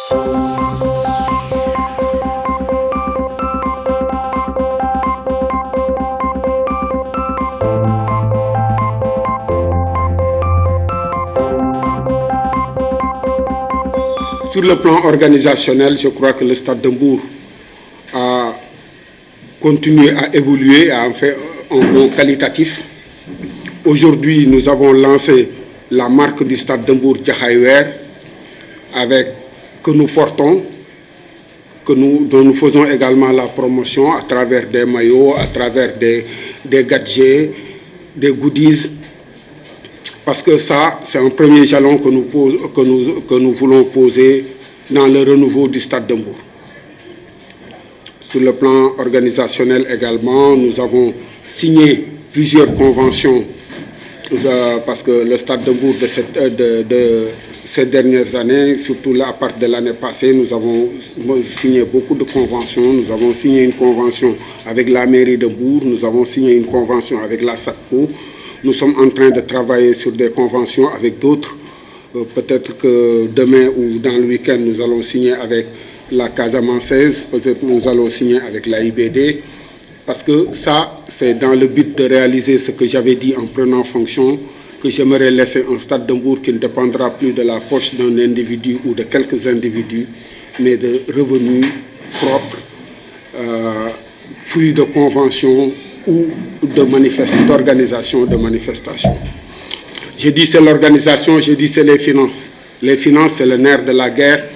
Sur le plan organisationnel, je crois que le Stade de Mbour a continué à évoluer, a fait un bond qualitatif. Aujourd'hui, nous avons lancé la marque du Stade de Mbour Jaxaay Wear, que nous portons, dont nous faisons également la promotion à travers des maillots, à travers des gadgets, des goodies. Parce que ça, c'est un premier jalon que nous voulons poser dans le renouveau du Stade de Mbour. Sur le plan organisationnel également, nous avons signé plusieurs conventions parce que le Stade de Mbour de ces dernières années, surtout là, à partir de l'année passée, nous avons signé beaucoup de conventions. Nous avons signé une convention avec la mairie de Mbour, nous avons signé une convention avec la SACPO. Nous sommes en train de travailler sur des conventions avec d'autres. Peut-être que demain ou dans le week-end, nous allons signer avec la Casamançaise, peut-être nous allons signer avec la IBD, parce que ça, c'est dans le but de réaliser ce que j'avais dit en prenant fonction, que j'aimerais laisser un Stade de Mbour qui ne dépendra plus de la poche d'un individu ou de quelques individus, mais de revenus propres, fruits de conventions ou d'organisation de manifestations. Je dis c'est l'organisation, je dis c'est les finances. Les finances, c'est le nerf de la guerre.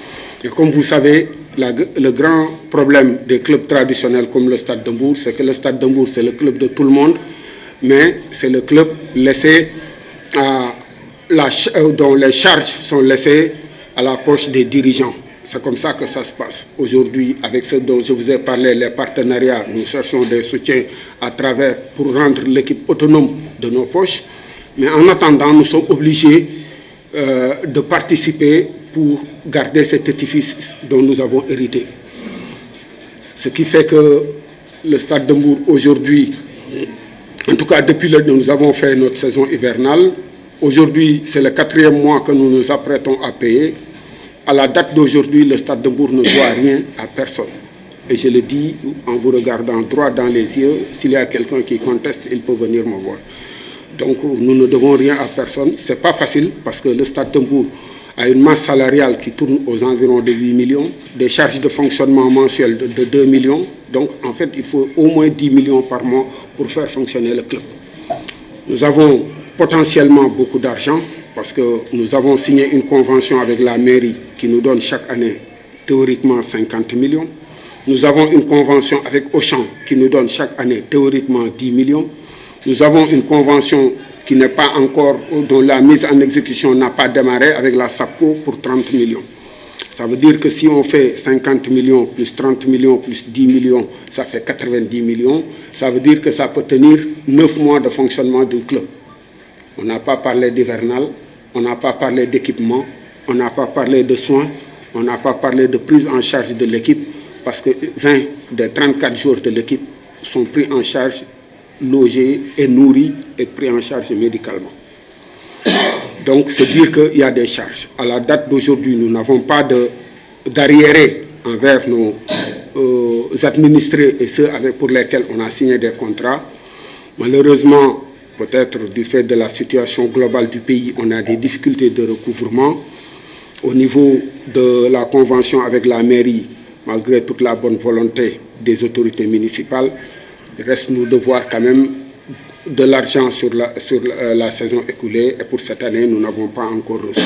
Et comme vous savez, le grand problème des clubs traditionnels comme le Stade de Mbour, c'est que le Stade de Mbour, c'est le club de tout le monde, mais c'est le club laissé dont les charges sont laissées à la poche des dirigeants. C'est comme ça que ça se passe. Aujourd'hui, avec ce dont je vous ai parlé, les partenariats, nous cherchons des soutiens pour rendre l'équipe autonome de nos poches. Mais en attendant, nous sommes obligés de participer pour garder cet édifice dont nous avons hérité. Ce qui fait que le Stade de Mbour, aujourd'hui, en tout cas depuis nous avons fait notre saison hivernale. Aujourd'hui, c'est le 4e mois que nous nous apprêtons à payer. À la date d'aujourd'hui, le Stade de Mbour ne doit rien à personne. Et je le dis en vous regardant droit dans les yeux, s'il y a quelqu'un qui conteste, il peut venir me voir. Donc nous ne devons rien à personne. Ce n'est pas facile parce que le Stade de Mbour a une masse salariale qui tourne aux environs de 8 millions, des charges de fonctionnement mensuelles de 2 millions. Donc en fait, il faut au moins 10 millions par mois pour faire fonctionner le club. Nous avons potentiellement beaucoup d'argent, parce que nous avons signé une convention avec la mairie qui nous donne chaque année théoriquement 50 millions. Nous avons une convention avec Auchan qui nous donne chaque année théoriquement 10 millions. Nous avons une convention qui n'est pas encore, dont la mise en exécution n'a pas démarré avec la SAPCO pour 30 millions. Ça veut dire que si on fait 50 millions plus 30 millions plus 10 millions, ça fait 90 millions. Ça veut dire que ça peut tenir 9 mois de fonctionnement du club. On n'a pas parlé d'hivernal, on n'a pas parlé d'équipement, on n'a pas parlé de soins, on n'a pas parlé de prise en charge de l'équipe, parce que 20 des 34 jours de l'équipe sont pris en charge, logés et nourris et pris en charge médicalement. Donc, c'est dire qu'il y a des charges. À la date d'aujourd'hui, nous n'avons pas d'arriérés envers nos administrés et ceux pour lesquels on a signé des contrats. Malheureusement, peut-être du fait de la situation globale du pays, on a des difficultés de recouvrement. Au niveau de la convention avec la mairie, malgré toute la bonne volonté des autorités municipales, il reste nous devoir quand même de l'argent sur la saison écoulée. Et pour cette année, nous n'avons pas encore reçu.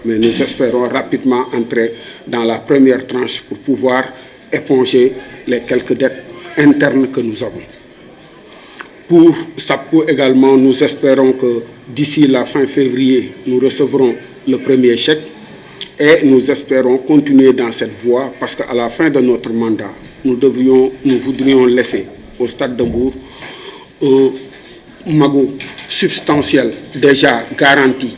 Mais nous espérons rapidement entrer dans la première tranche pour pouvoir éponger les quelques dettes internes que nous avons. Pour SAPCO également, nous espérons que d'ici la fin février, nous recevrons le premier chèque et nous espérons continuer dans cette voie parce qu'à la fin de notre mandat, nous voudrions laisser au Stade de Mbour un magot substantiel déjà garanti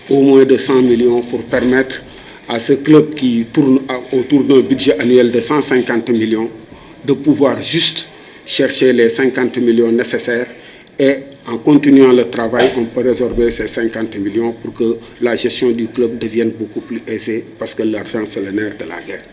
au moins de 100 millions pour permettre à ce club qui tourne autour d'un budget annuel de 150 millions de pouvoir juste chercher les 50 millions nécessaires et En continuant le travail, on peut résorber ces 50 millions pour que la gestion du club devienne beaucoup plus aisée parce que l'argent, c'est le nerf de la guerre.